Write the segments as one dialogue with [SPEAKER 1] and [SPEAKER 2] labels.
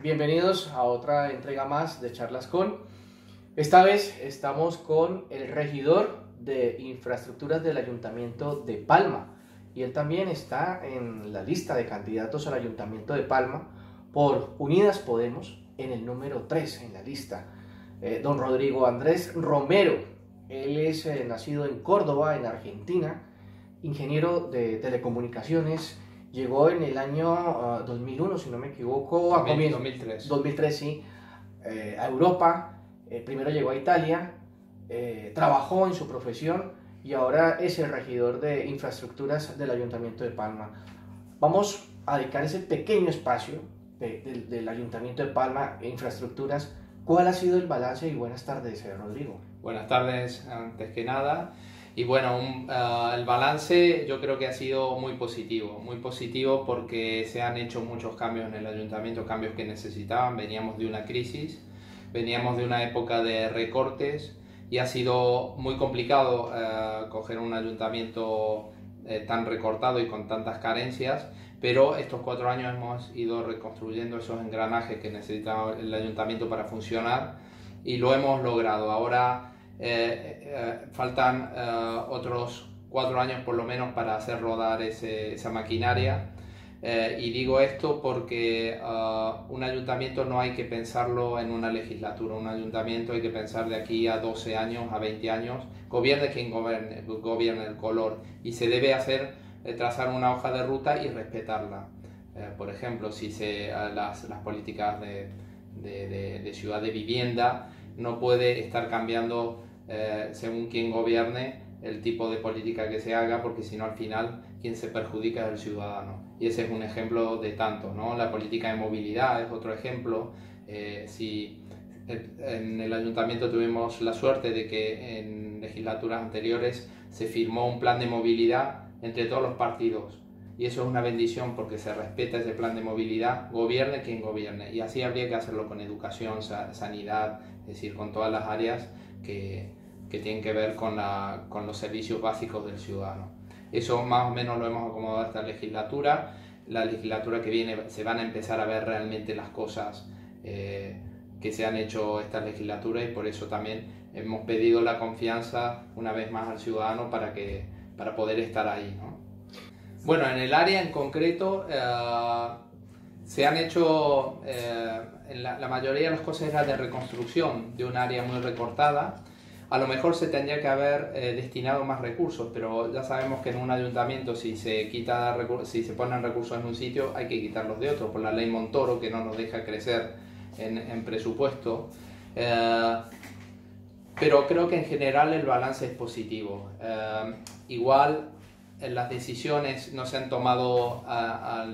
[SPEAKER 1] Bienvenidos a otra entrega más de Charlas con. Esta vez estamos con el regidor de infraestructuras del Ayuntamiento de Palma y él también está en la lista de candidatos al Ayuntamiento de Palma por Unidas Podemos en el número 3 en la lista. Don Rodrigo Andrés Romero, él es nacido en Córdoba, en Argentina, ingeniero de telecomunicaciones. Llegó en el año 2001, si no me equivoco, a comienzos 2003, sí, a Europa. Primero llegó a Italia, trabajó en su profesión y ahora es el regidor de infraestructuras del Ayuntamiento de Palma. Vamos a dedicar ese pequeño espacio del Ayuntamiento de Palma e infraestructuras. ¿Cuál ha sido el balance? Y buenas tardes, Rodrigo.
[SPEAKER 2] Buenas tardes, antes que nada. Y bueno, el balance yo creo que ha sido muy positivo porque se han hecho muchos cambios en el ayuntamiento, cambios que necesitaban. Veníamos de una crisis, veníamos de una época de recortes y ha sido muy complicado coger un ayuntamiento tan recortado y con tantas carencias, pero estos 4 años hemos ido reconstruyendo esos engranajes que necesitaba el ayuntamiento para funcionar y lo hemos logrado. Ahora faltan otros 4 años por lo menos para hacer rodar esa maquinaria, y digo esto porque un ayuntamiento no hay que pensarlo en una legislatura. Un ayuntamiento hay que pensar de aquí a 12 años, a 20 años, gobierne quien gobierne el color, y se debe hacer, trazar una hoja de ruta y respetarla. Por ejemplo, si las políticas de ciudad de vivienda no puede estar cambiando según quien gobierne el tipo de política que se haga, porque si no al final quien se perjudica es el ciudadano. Y ese es un ejemplo de tantos, ¿no? La política de movilidad es otro ejemplo. Si en el ayuntamiento tuvimos la suerte de que en legislaturas anteriores se firmó un plan de movilidad entre todos los partidos, y eso es una bendición porque se respeta ese plan de movilidad, gobierne quien gobierne, y así habría que hacerlo con educación, sanidad, es decir, con todas las áreas que tienen que ver con los servicios básicos del ciudadano. Eso más o menos lo hemos acomodado a esta legislatura. La legislatura que viene se van a empezar a ver realmente las cosas que se han hecho esta legislatura, y por eso también hemos pedido la confianza una vez más al ciudadano para poder estar ahí, ¿no? Bueno, en el área en concreto se han hecho, la mayoría de las cosas era de reconstrucción de un área muy recortada. A lo mejor se tendría que haber destinado más recursos, pero ya sabemos que en un ayuntamiento si se ponen recursos en un sitio hay que quitarlos de otro, por la ley Montoro, que no nos deja crecer en presupuesto. Pero creo que en general el balance es positivo. Igual las decisiones no se han tomado a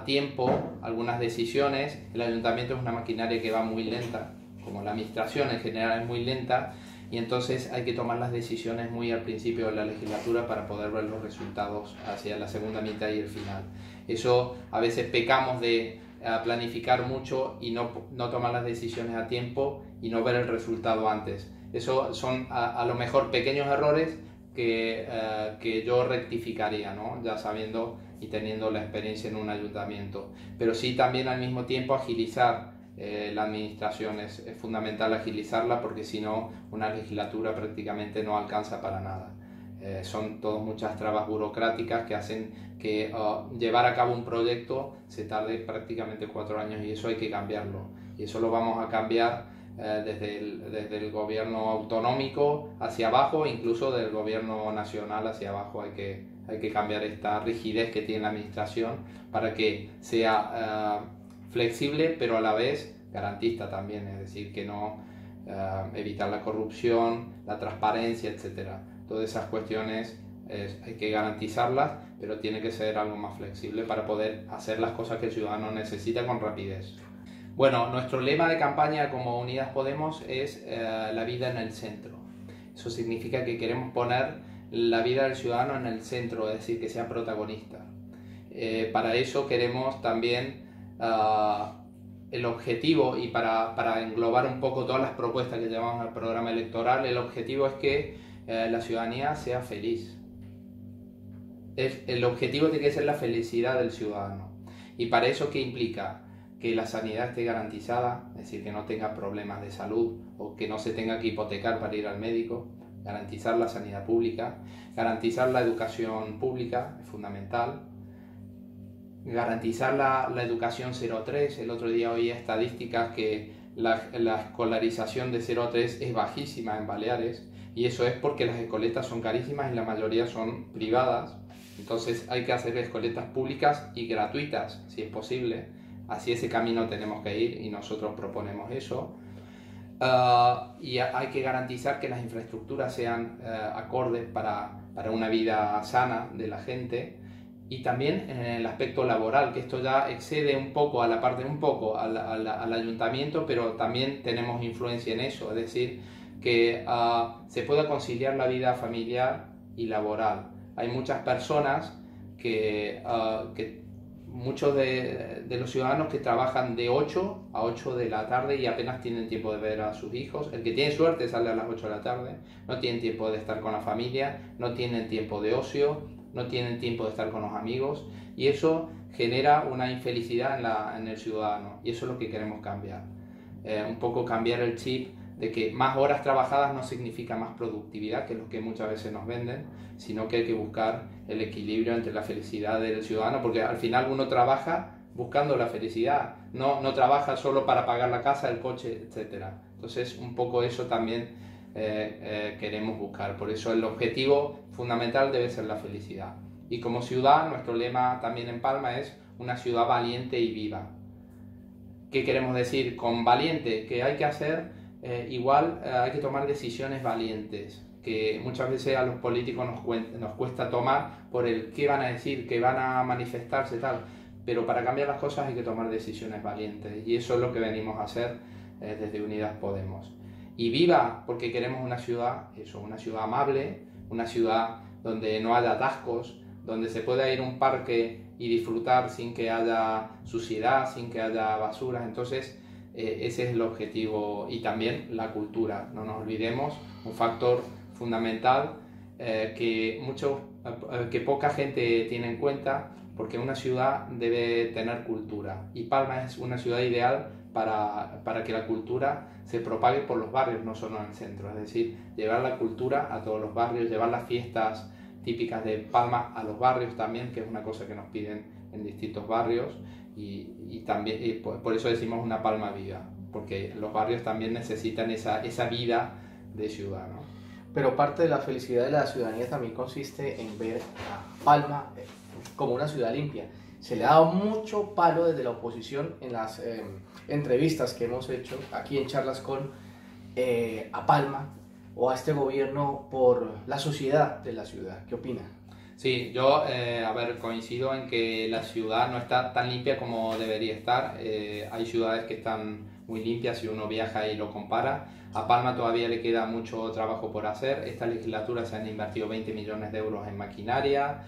[SPEAKER 2] tiempo, algunas decisiones. El ayuntamiento es una maquinaria que va muy lenta, como la administración en general es muy lenta, y entonces hay que tomar las decisiones muy al principio de la legislatura para poder ver los resultados hacia la segunda mitad y el final. Eso a veces pecamos de planificar mucho y no tomar las decisiones a tiempo y no ver el resultado antes. Eso son a lo mejor pequeños errores que yo rectificaría, ¿no? Ya sabiendo y teniendo la experiencia en un ayuntamiento. Pero sí también al mismo tiempo agilizar la administración. Es fundamental agilizarla, porque si no una legislatura prácticamente no alcanza para nada. Son todas muchas trabas burocráticas que hacen que llevar a cabo un proyecto se tarde prácticamente 4 años, y eso hay que cambiarlo. Y eso lo vamos a cambiar desde el gobierno autonómico hacia abajo, incluso del gobierno nacional hacia abajo. Hay que cambiar esta rigidez que tiene la administración para que sea flexible, pero a la vez garantista también, es decir, que no evitar la corrupción, la transparencia, etcétera. Todas esas cuestiones hay que garantizarlas, pero tiene que ser algo más flexible para poder hacer las cosas que el ciudadano necesita con rapidez. Bueno, nuestro lema de campaña como Unidas Podemos es la vida en el centro. Eso significa que queremos poner la vida del ciudadano en el centro, es decir, que sea protagonista. Para eso queremos también el objetivo, y para englobar un poco todas las propuestas que llevamos al programa electoral, el objetivo es que la ciudadanía sea feliz. El objetivo tiene que ser la felicidad del ciudadano. ¿Y para eso qué implica? que la sanidad esté garantizada, es decir, que no tenga problemas de salud o que no se tenga que hipotecar para ir al médico, garantizar la sanidad pública, garantizar la educación pública, es fundamental, garantizar la educación 0-3. El otro día oí estadísticas que la escolarización de 0-3 es bajísima en Baleares, y eso es porque las escoletas son carísimas y la mayoría son privadas. Entonces hay que hacer escoletas públicas y gratuitas, si es posible. Así ese camino tenemos que ir y nosotros proponemos eso. Y hay que garantizar que las infraestructuras sean acordes para una vida sana de la gente. Y también en el aspecto laboral, que esto ya excede un poco a la parte, al ayuntamiento, pero también tenemos influencia en eso, es decir, que se pueda conciliar la vida familiar y laboral. Hay muchas personas muchos de los ciudadanos que trabajan de 8 a 8 de la tarde y apenas tienen tiempo de ver a sus hijos. El que tiene suerte sale a las 8 de la tarde, no tienen tiempo de estar con la familia, no tienen tiempo de ocio, no tienen tiempo de estar con los amigos, y eso genera una infelicidad en el ciudadano, y eso es lo que queremos cambiar. Un poco cambiar el chip de que más horas trabajadas no significa más productividad, que es lo que muchas veces nos venden, sino que hay que buscar el equilibrio entre la felicidad del ciudadano, porque al final uno trabaja buscando la felicidad, no trabaja solo para pagar la casa, el coche, etc. Entonces un poco eso también queremos buscar. Por eso el objetivo fundamental debe ser la felicidad. Y como ciudad, nuestro lema también en Palma es una ciudad valiente y viva. ¿Qué queremos decir con valiente? Que hay que hacer hay que tomar decisiones valientes, que muchas veces a los políticos nos cuesta tomar por el qué van a decir, que van a manifestarse, tal. Pero para cambiar las cosas hay que tomar decisiones valientes, y eso es lo que venimos a hacer desde Unidas Podemos. Y viva, porque queremos una ciudad amable, una ciudad donde no haya atascos, donde se pueda ir a un parque y disfrutar sin que haya suciedad, sin que haya basuras. Entonces ese es el objetivo. Y también la cultura, no nos olvidemos, un factor fundamental que poca gente tiene en cuenta, porque una ciudad debe tener cultura, y Palma es una ciudad ideal para que la cultura se propague por los barrios, no solo en el centro. Es decir, llevar la cultura a todos los barrios, llevar las fiestas típicas de Palma a los barrios también, que es una cosa que nos piden en distintos barrios, y también por eso decimos una Palma viva, porque los barrios también necesitan esa vida de ciudad, ¿no?
[SPEAKER 1] Pero parte de la felicidad de la ciudadanía también consiste en ver a Palma como una ciudad limpia. Se le ha dado mucho palo desde la oposición en las entrevistas que hemos hecho aquí en Charlas con a Palma o a este gobierno por la suciedad de la ciudad. ¿Qué opina?
[SPEAKER 2] Sí, yo coincido en que la ciudad no está tan limpia como debería estar. Hay ciudades que están muy limpias si uno viaja y lo compara. A Palma todavía le queda mucho trabajo por hacer. Esta legislatura se han invertido 20 millones de euros en maquinaria,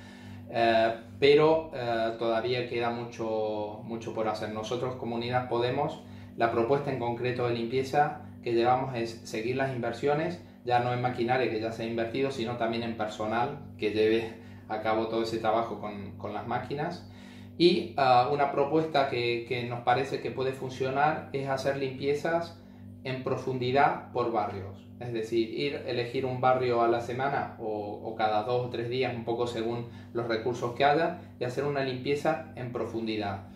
[SPEAKER 2] pero todavía queda mucho por hacer. Nosotros, como Unidas Podemos, la propuesta en concreto de limpieza que llevamos es seguir las inversiones, ya no en maquinaria que ya se ha invertido, sino también en personal que lleve a cabo todo ese trabajo con las máquinas. Y una propuesta que nos parece que puede funcionar es hacer limpiezas en profundidad por barrios. Es decir, elegir un barrio a la semana o cada 2 o 3 días, un poco según los recursos que haya, y hacer una limpieza en profundidad.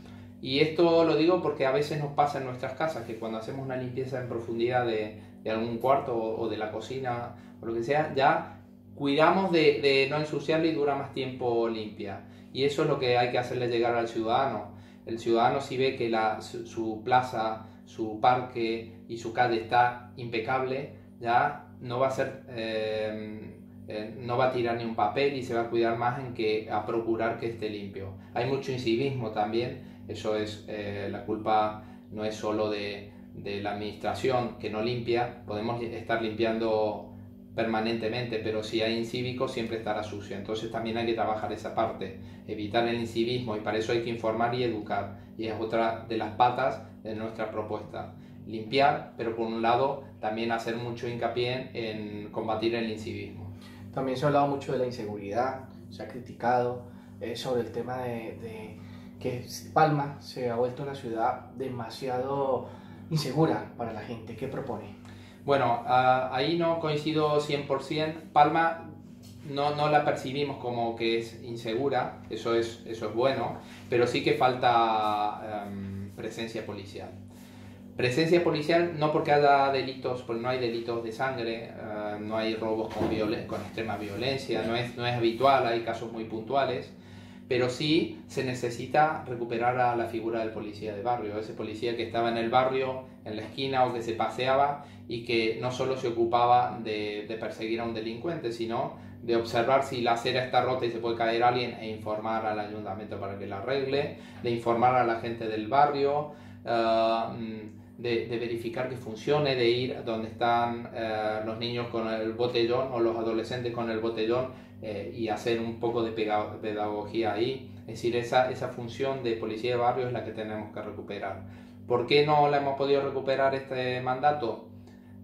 [SPEAKER 2] Y esto lo digo porque a veces nos pasa en nuestras casas, que cuando hacemos una limpieza en profundidad de algún cuarto o de la cocina o lo que sea, ya cuidamos de no ensuciarla y dura más tiempo limpia. Y eso es lo que hay que hacerle llegar al ciudadano. El ciudadano, si ve que su plaza, su parque y su calle está impecable, ya no va a tirar ni un papel y se va a cuidar más a procurar que esté limpio. Hay mucho incivismo también, eso es, la culpa no es solo de la administración que no limpia, podemos estar limpiando permanentemente, pero si hay incívico siempre estará sucio. Entonces también hay que trabajar esa parte, evitar el incivismo, y para eso hay que informar y educar, y es otra de las patas de nuestra propuesta. Limpiar, pero por un lado también hacer mucho hincapié en combatir el incivismo.
[SPEAKER 1] También se ha hablado mucho de la inseguridad, se ha criticado sobre el tema de que Palma se ha vuelto una ciudad demasiado insegura para la gente. ¿Qué propone?
[SPEAKER 2] Bueno, ahí no coincido 100%. Palma no la percibimos como que es insegura, eso es bueno, pero sí que falta presencia policial. Presencia policial no porque haya delitos, porque no hay delitos de sangre, no hay robos con extrema violencia, no es habitual, hay casos muy puntuales, pero sí se necesita recuperar a la figura del policía de barrio, ese policía que estaba en el barrio, en la esquina o que se paseaba y que no solo se ocupaba de perseguir a un delincuente, sino de observar si la acera está rota y se puede caer alguien e informar al ayuntamiento para que la arregle, de informar a la gente del barrio, de verificar que funcione, de ir donde están los niños con el botellón o los adolescentes con el botellón y hacer un poco de pedagogía ahí. Es decir, esa función de policía de barrio es la que tenemos que recuperar. ¿Por qué no la hemos podido recuperar este mandato?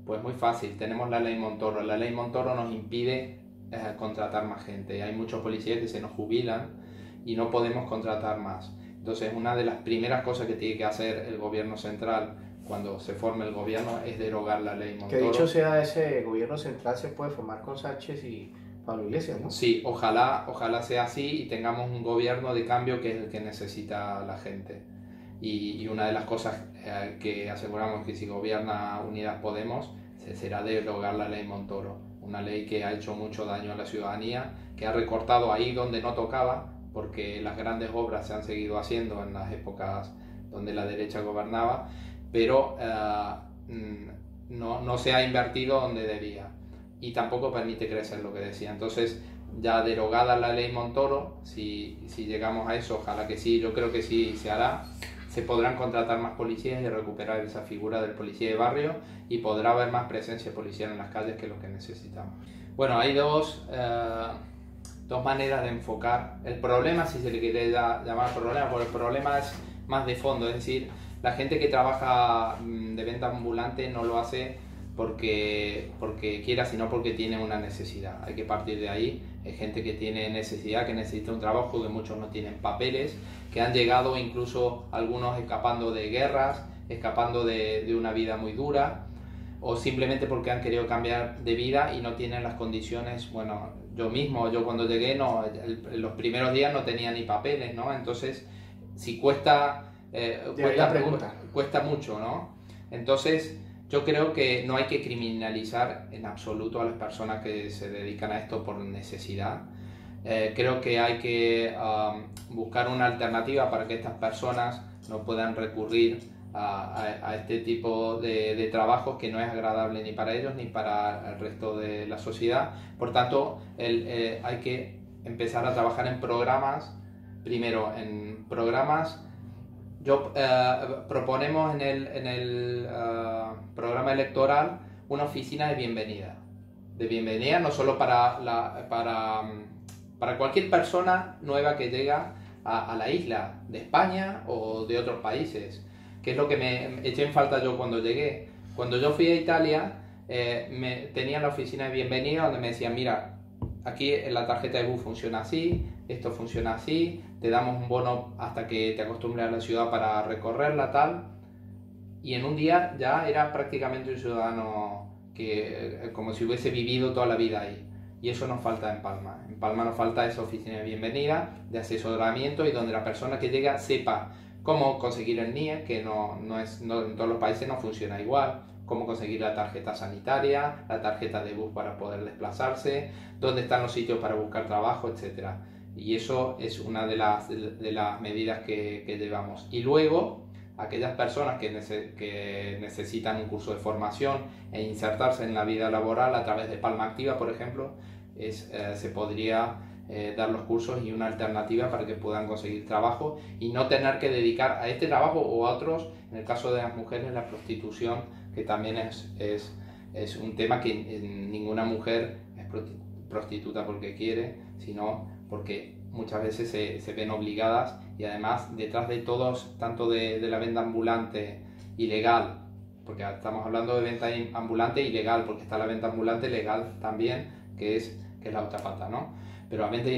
[SPEAKER 2] Pues muy fácil, tenemos la ley Montoro. La ley Montoro nos impide contratar más gente. Hay muchos policías que se nos jubilan y no podemos contratar más. Entonces, una de las primeras cosas que tiene que hacer el gobierno central cuando se forme el gobierno es derogar la ley Montoro.
[SPEAKER 1] Que dicho sea, ese gobierno central se puede formar con Sánchez y Pablo Iglesias, ¿no?
[SPEAKER 2] Sí, ojalá sea así y tengamos un gobierno de cambio que es el que necesita la gente. Y una de las cosas que aseguramos que si gobierna Unidas Podemos será derogar la ley Montoro, una ley que ha hecho mucho daño a la ciudadanía, que ha recortado ahí donde no tocaba, porque las grandes obras se han seguido haciendo en las épocas donde la derecha gobernaba, pero no se ha invertido donde debía y tampoco permite crecer, lo que decía. Entonces, ya derogada la ley Montoro, si llegamos a eso, ojalá que sí, yo creo que sí se hará, se podrán contratar más policías y recuperar esa figura del policía de barrio y podrá haber más presencia policial en las calles, que es lo que necesitamos. Bueno, hay dos maneras de enfocar el problema, si se le quiere llamar problema, porque el problema es más de fondo, es decir, la gente que trabaja de venta ambulante no lo hace porque quiera, sino porque tiene una necesidad. Hay que partir de ahí. Hay gente que tiene necesidad, que necesita un trabajo, que muchos no tienen papeles, que han llegado incluso algunos escapando de guerras, escapando de una vida muy dura, o simplemente porque han querido cambiar de vida y no tienen las condiciones. Bueno, yo cuando llegué, los primeros días no tenía ni papeles, ¿no? Entonces, si cuesta mucho, ¿no? Entonces, yo creo que no hay que criminalizar en absoluto a las personas que se dedican a esto por necesidad. Creo que hay que buscar una alternativa para que estas personas no puedan recurrir a este tipo de trabajos que no es agradable ni para ellos ni para el resto de la sociedad. Por tanto, hay que empezar a trabajar en programas. Primero, en programas. Proponemos en el programa electoral una oficina de bienvenida. De bienvenida no solo para cualquier persona nueva que llega a la isla de España o de otros países, que es lo que me eché en falta yo cuando llegué. Cuando yo fui a Italia, tenía la oficina de bienvenida donde me decían: mira, aquí la tarjeta de bus funciona así, esto funciona así, te damos un bono hasta que te acostumbres a la ciudad para recorrerla, tal. Y en un día ya era prácticamente un ciudadano como si hubiese vivido toda la vida ahí. Y eso nos falta en Palma. En Palma nos falta esa oficina de bienvenida, de asesoramiento, y donde la persona que llega sepa cómo conseguir el NIE, que no en todos los países no funciona igual, cómo conseguir la tarjeta sanitaria, la tarjeta de bus para poder desplazarse, dónde están los sitios para buscar trabajo, etc. Y eso es una de las medidas que llevamos. Y luego, aquellas personas que necesitan un curso de formación e insertarse en la vida laboral a través de Palma Activa, por ejemplo, se podría dar los cursos y una alternativa para que puedan conseguir trabajo y no tener que dedicar a este trabajo o a otros. En el caso de las mujeres, la prostitución, que también es un tema que ninguna mujer es prostituta porque quiere, sino porque muchas veces se ven obligadas, y además detrás de todos, tanto de la venta ambulante ilegal, porque estamos hablando de venta ambulante ilegal, porque está la venta ambulante legal también, que es la otra pata, ¿no? pero la venta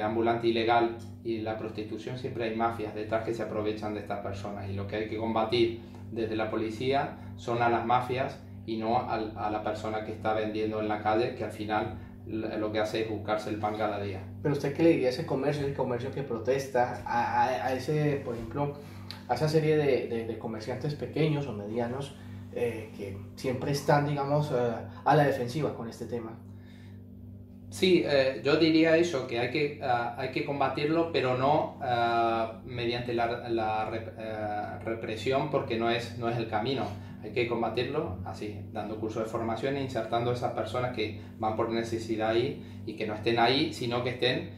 [SPEAKER 2] ambulante ilegal y la prostitución siempre hay mafias detrás que se aprovechan de estas personas, y lo que hay que combatir desde la policía son a las mafias y no a la persona que está vendiendo en la calle, que al final lo que hace es buscarse el pan cada día.
[SPEAKER 1] Pero usted, ¿qué le diría a ese comercio, el comercio que protesta, a ese, por ejemplo, a esa serie de comerciantes pequeños o medianos que siempre están, digamos, a la defensiva con este tema?
[SPEAKER 2] Sí, yo diría eso, que hay que combatirlo, pero no mediante la represión, porque no es el camino. Hay que combatirlo así, dando cursos de formación e insertando a esas personas que van por necesidad ahí, y que no estén ahí, sino que estén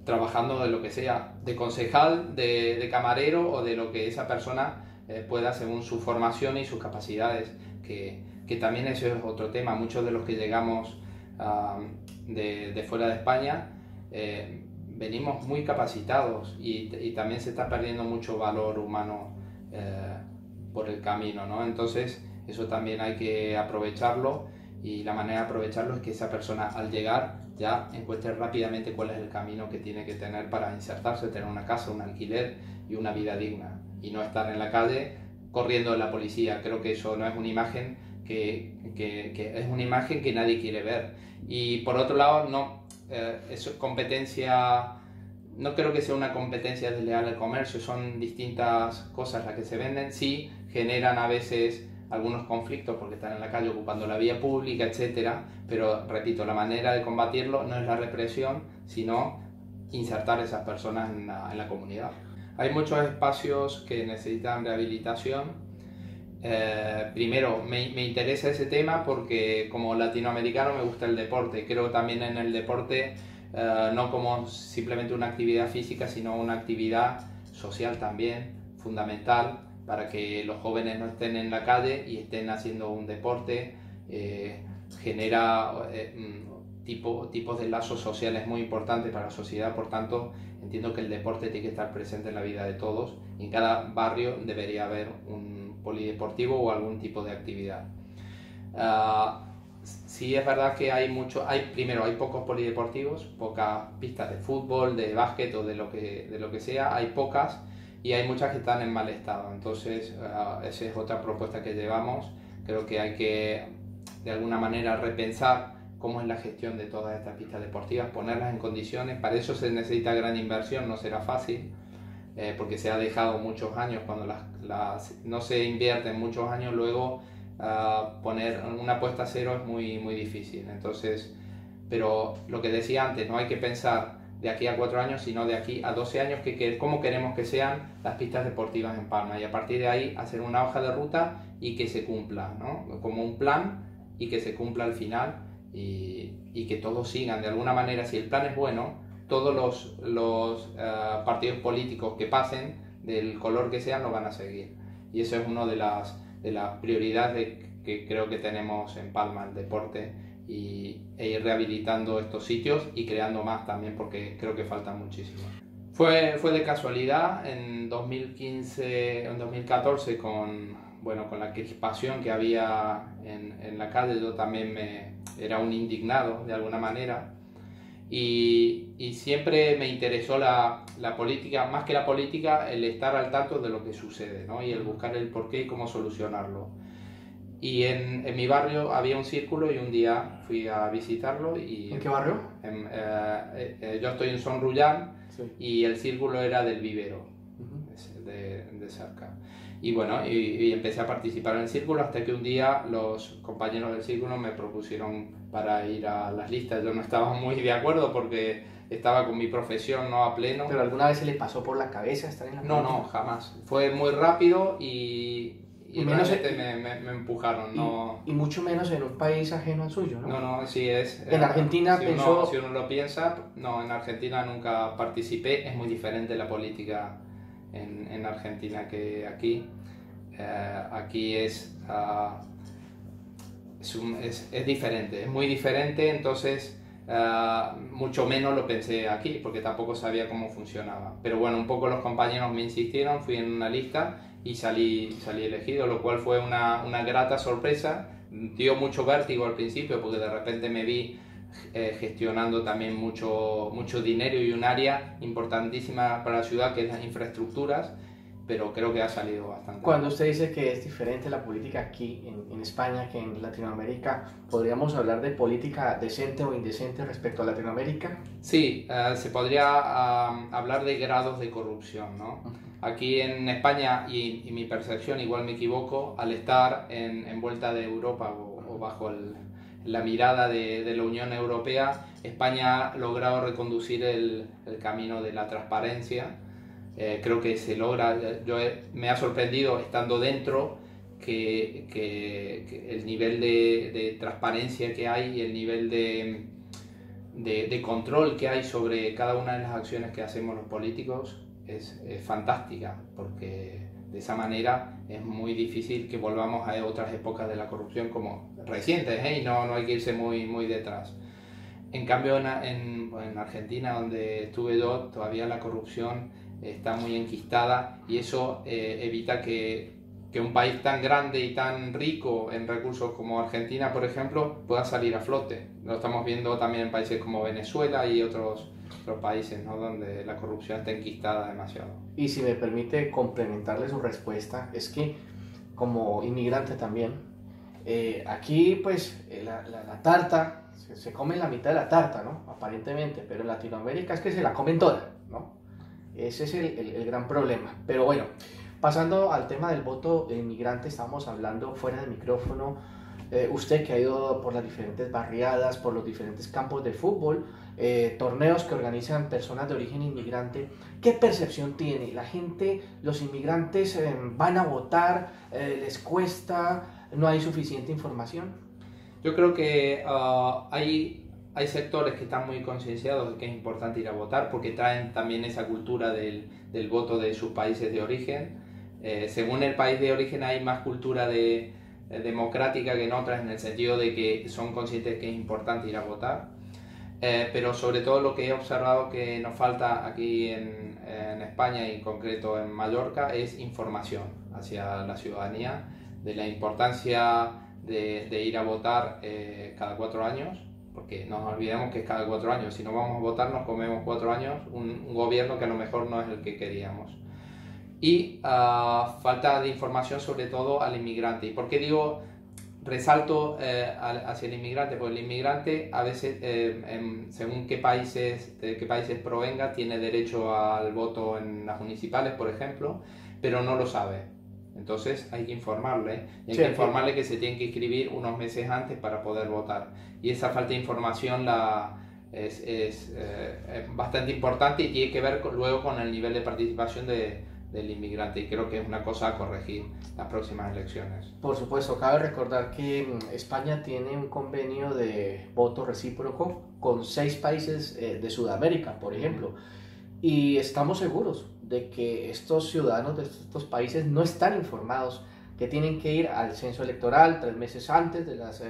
[SPEAKER 2] trabajando de lo que sea, de concejal, de camarero, o de lo que esa persona pueda según su formación y sus capacidades, que también eso es otro tema. Muchos de los que llegamos de fuera de España venimos muy capacitados, y también se está perdiendo mucho valor humano por el camino, ¿no? Entonces eso también hay que aprovecharlo, y la manera de aprovecharlo es que esa persona al llegar ya encuentre rápidamente cuál es el camino que tiene que tener para insertarse, tener una casa, un alquiler y una vida digna, y no estar en la calle corriendo de la policía. Creo que eso no es una imagen que es una imagen que nadie quiere ver. Y por otro lado, no, es competencia, no creo que sea una competencia desleal al comercio, son distintas cosas las que se venden. Sí, generan a veces algunos conflictos porque están en la calle ocupando la vía pública, etcétera, pero repito, la manera de combatirlo no es la represión, sino insertar a esas personas en la comunidad. Hay muchos espacios que necesitan rehabilitación. Primero, me interesa ese tema porque como latinoamericano me gusta el deporte. Creo también en el deporte, no como simplemente una actividad física, sino una actividad social también, fundamental, para que los jóvenes no estén en la calle y estén haciendo un deporte. Genera tipos de lazos sociales muy importantes para la sociedad. Por tanto, entiendo que el deporte tiene que estar presente en la vida de todos. En cada barrio debería haber un polideportivo o algún tipo de actividad. Sí, es verdad que primero hay pocos polideportivos, pocas pistas de fútbol, de básquet o de lo que sea, hay pocas, y hay muchas que están en mal estado. Entonces esa es otra propuesta que llevamos. Creo que hay que de alguna manera repensar cómo es la gestión de todas estas pistas deportivas, ponerlas en condiciones. Para eso se necesita gran inversión, no será fácil, porque se ha dejado muchos años. Cuando no se invierte en muchos años, luego poner una puesta a cero es muy, muy difícil. Entonces, pero lo que decía antes, no hay que pensar de aquí a 4 años, sino de aquí a 12 años, cómo queremos que sean las pistas deportivas en Palma, y a partir de ahí hacer una hoja de ruta y que se cumpla, ¿no? Como un plan, y que se cumpla al final, y que todos sigan de alguna manera. Si el plan es bueno, todos los partidos políticos que pasen, del color que sean, lo van a seguir, y eso es una de las prioridades que creo que tenemos en Palma, el deporte, e ir rehabilitando estos sitios y creando más también, porque creo que faltan muchísimo. Fue de casualidad en 2015, en 2014, con la crispación que había en la calle. Yo también era un indignado de alguna manera, y siempre me interesó la política, más que la política, el estar al tanto de lo que sucede, ¿no? Y el buscar el porqué y cómo solucionarlo. Y en mi barrio había un círculo, y un día fui a visitarlo.
[SPEAKER 1] ¿En qué barrio?
[SPEAKER 2] Yo estoy en Son Rullán,
[SPEAKER 1] sí.
[SPEAKER 2] Y el círculo era del Vivero, de cerca. Y bueno, y empecé a participar en el círculo, hasta que un día los compañeros del círculo me propusieron para ir a las listas. Yo no estaba muy de acuerdo porque estaba con mi profesión no a pleno.
[SPEAKER 1] ¿Pero alguna vez se le pasó por la cabeza estar en la política?
[SPEAKER 2] No, jamás. Fue muy rápido y menos me empujaron.
[SPEAKER 1] Y mucho menos en un país ajeno al suyo, ¿no?
[SPEAKER 2] No, sí es.
[SPEAKER 1] En Argentina
[SPEAKER 2] si uno lo piensa, no, en Argentina nunca participé. Es muy diferente la política en Argentina que aquí. Aquí es diferente, es muy diferente. Entonces mucho menos lo pensé aquí, porque tampoco sabía cómo funcionaba. Pero bueno, un poco los compañeros me insistieron, fui en una lista y salí elegido, lo cual fue una grata sorpresa. Dio mucho vértigo al principio, porque de repente me vi gestionando también mucho dinero y un área importantísima para la ciudad que es las infraestructuras, pero creo que ha salido bastante.
[SPEAKER 1] Cuando usted dice que es diferente la política aquí en España que en Latinoamérica, ¿podríamos hablar de política decente o indecente respecto a Latinoamérica?
[SPEAKER 2] Sí, se podría hablar de grados de corrupción, ¿no? Aquí en España, y mi percepción, igual me equivoco, al estar envuelta de Europa o bajo la mirada de la Unión Europea, España ha logrado reconducir el camino de la transparencia. Creo que se logra. Me ha sorprendido estando dentro que el nivel de transparencia que hay y el nivel de control que hay sobre cada una de las acciones que hacemos los políticos es fantástica, porque de esa manera es muy difícil que volvamos a otras épocas de la corrupción como recientes, y no hay que irse muy detrás. En cambio en Argentina, donde estuve yo, todavía la corrupción está muy enquistada y eso evita que un país tan grande y tan rico en recursos como Argentina, por ejemplo, pueda salir a flote. Lo estamos viendo también en países como Venezuela y otros países, ¿no?, donde la corrupción está enquistada demasiado.
[SPEAKER 1] Y si me permite complementarle su respuesta, es que como inmigrante también, aquí pues la tarta, se come la mitad de la tarta, ¿no?, aparentemente, pero en Latinoamérica es que se la comen toda, ¿no? Ese es el gran problema. Pero bueno, pasando al tema del voto inmigrante, estamos hablando fuera del micrófono. Usted que ha ido por las diferentes barriadas, por los diferentes campos de fútbol, torneos que organizan personas de origen inmigrante, ¿qué percepción tiene? ¿La gente, los inmigrantes van a votar? ¿Les cuesta? ¿No hay suficiente información?
[SPEAKER 2] Yo creo que hay sectores que están muy concienciados de que es importante ir a votar porque traen también esa cultura del voto de sus países de origen. Según el país de origen hay más cultura democrática que en otras, en el sentido de que son conscientes de que es importante ir a votar. Pero sobre todo lo que he observado que nos falta aquí en España y en concreto en Mallorca es información hacia la ciudadanía de la importancia de ir a votar cada 4 años, porque no nos olvidemos que es cada 4 años. Si no vamos a votar nos comemos 4 años un gobierno que a lo mejor no es el que queríamos. Y falta de información sobre todo al inmigrante. ¿Y por qué digo resalto hacia el inmigrante? Porque el inmigrante a veces, según de qué países provenga, tiene derecho al voto en las municipales, por ejemplo, pero no lo sabe. Entonces hay que informarle, y hay que informarle que se tiene que inscribir unos meses antes para poder votar. Y esa falta de información es bastante importante y tiene que ver luego con el nivel de participación del inmigrante, y creo que es una cosa a corregir las próximas elecciones.
[SPEAKER 1] Por supuesto, cabe recordar que España tiene un convenio de voto recíproco con 6 países de Sudamérica, por ejemplo, y estamos seguros de que estos ciudadanos de estos países no están informados, que tienen que ir al censo electoral 3 meses antes de las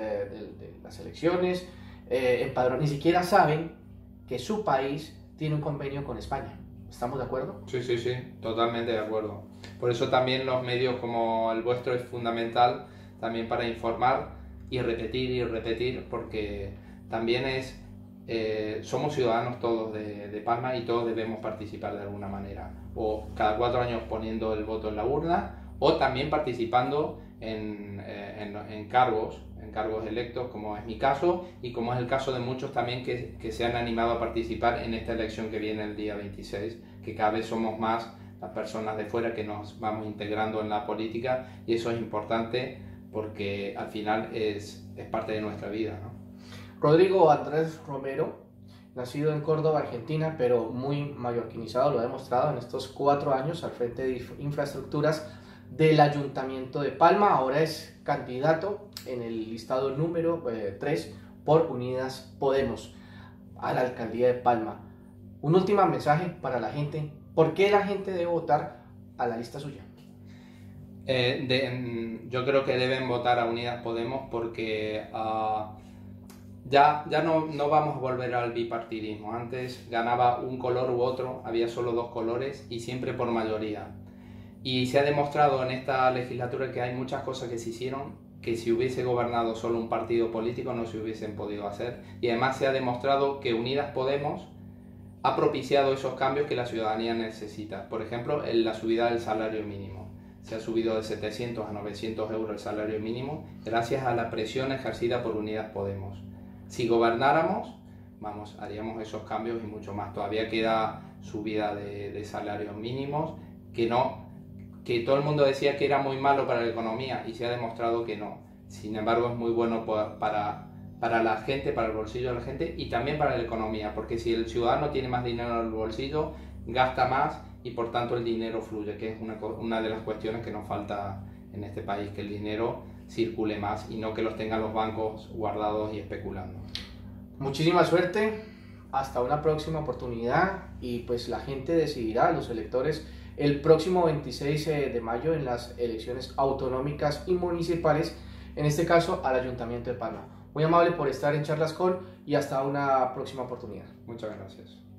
[SPEAKER 1] elecciones, ni siquiera saben que su país tiene un convenio con España. ¿Estamos de acuerdo?
[SPEAKER 2] Sí, totalmente de acuerdo. Por eso también los medios como el vuestro es fundamental también para informar y repetir, porque también somos ciudadanos todos de Palma y todos debemos participar de alguna manera, o cada 4 años poniendo el voto en la urna, o también participando en cargos electos, como es mi caso y como es el caso de muchos también que se han animado a participar en esta elección que viene el día 26, que cada vez somos más las personas de fuera que nos vamos integrando en la política, y eso es importante porque al final es parte de nuestra vida, ¿no?
[SPEAKER 1] Rodrigo Andrés Romero, nacido en Córdoba, Argentina, pero muy mallorquinizado, lo ha demostrado en estos 4 años al frente de infraestructuras del Ayuntamiento de Palma. Ahora es candidato en el listado número 3 por Unidas Podemos a la alcaldía de Palma. Un último mensaje para la gente. ¿Por qué la gente debe votar a la lista suya?
[SPEAKER 2] Yo creo que deben votar a Unidas Podemos porque ya no vamos a volver al bipartidismo. Antes ganaba un color u otro, había solo 2 colores y siempre por mayoría. Y se ha demostrado en esta legislatura que hay muchas cosas que se hicieron que si hubiese gobernado solo un partido político no se hubiesen podido hacer. Y además se ha demostrado que Unidas Podemos ha propiciado esos cambios que la ciudadanía necesita. Por ejemplo, en la subida del salario mínimo. Se ha subido de 700 a 900 euros el salario mínimo gracias a la presión ejercida por Unidas Podemos. Si gobernáramos, haríamos esos cambios y mucho más. Todavía queda subida de salarios mínimos que todo el mundo decía que era muy malo para la economía y se ha demostrado que no. Sin embargo, es muy bueno para la gente, para el bolsillo de la gente y también para la economía, porque si el ciudadano tiene más dinero en el bolsillo, gasta más y por tanto el dinero fluye, que es una de las cuestiones que nos falta en este país, que el dinero circule más y no que los tengan los bancos guardados y especulando.
[SPEAKER 1] Muchísima suerte, hasta una próxima oportunidad y pues la gente decidirá, los electores, el próximo 26 de mayo en las elecciones autonómicas y municipales, en este caso al Ayuntamiento de Palma. Muy amable por estar en Charlas Con y hasta una próxima oportunidad.
[SPEAKER 2] Muchas gracias.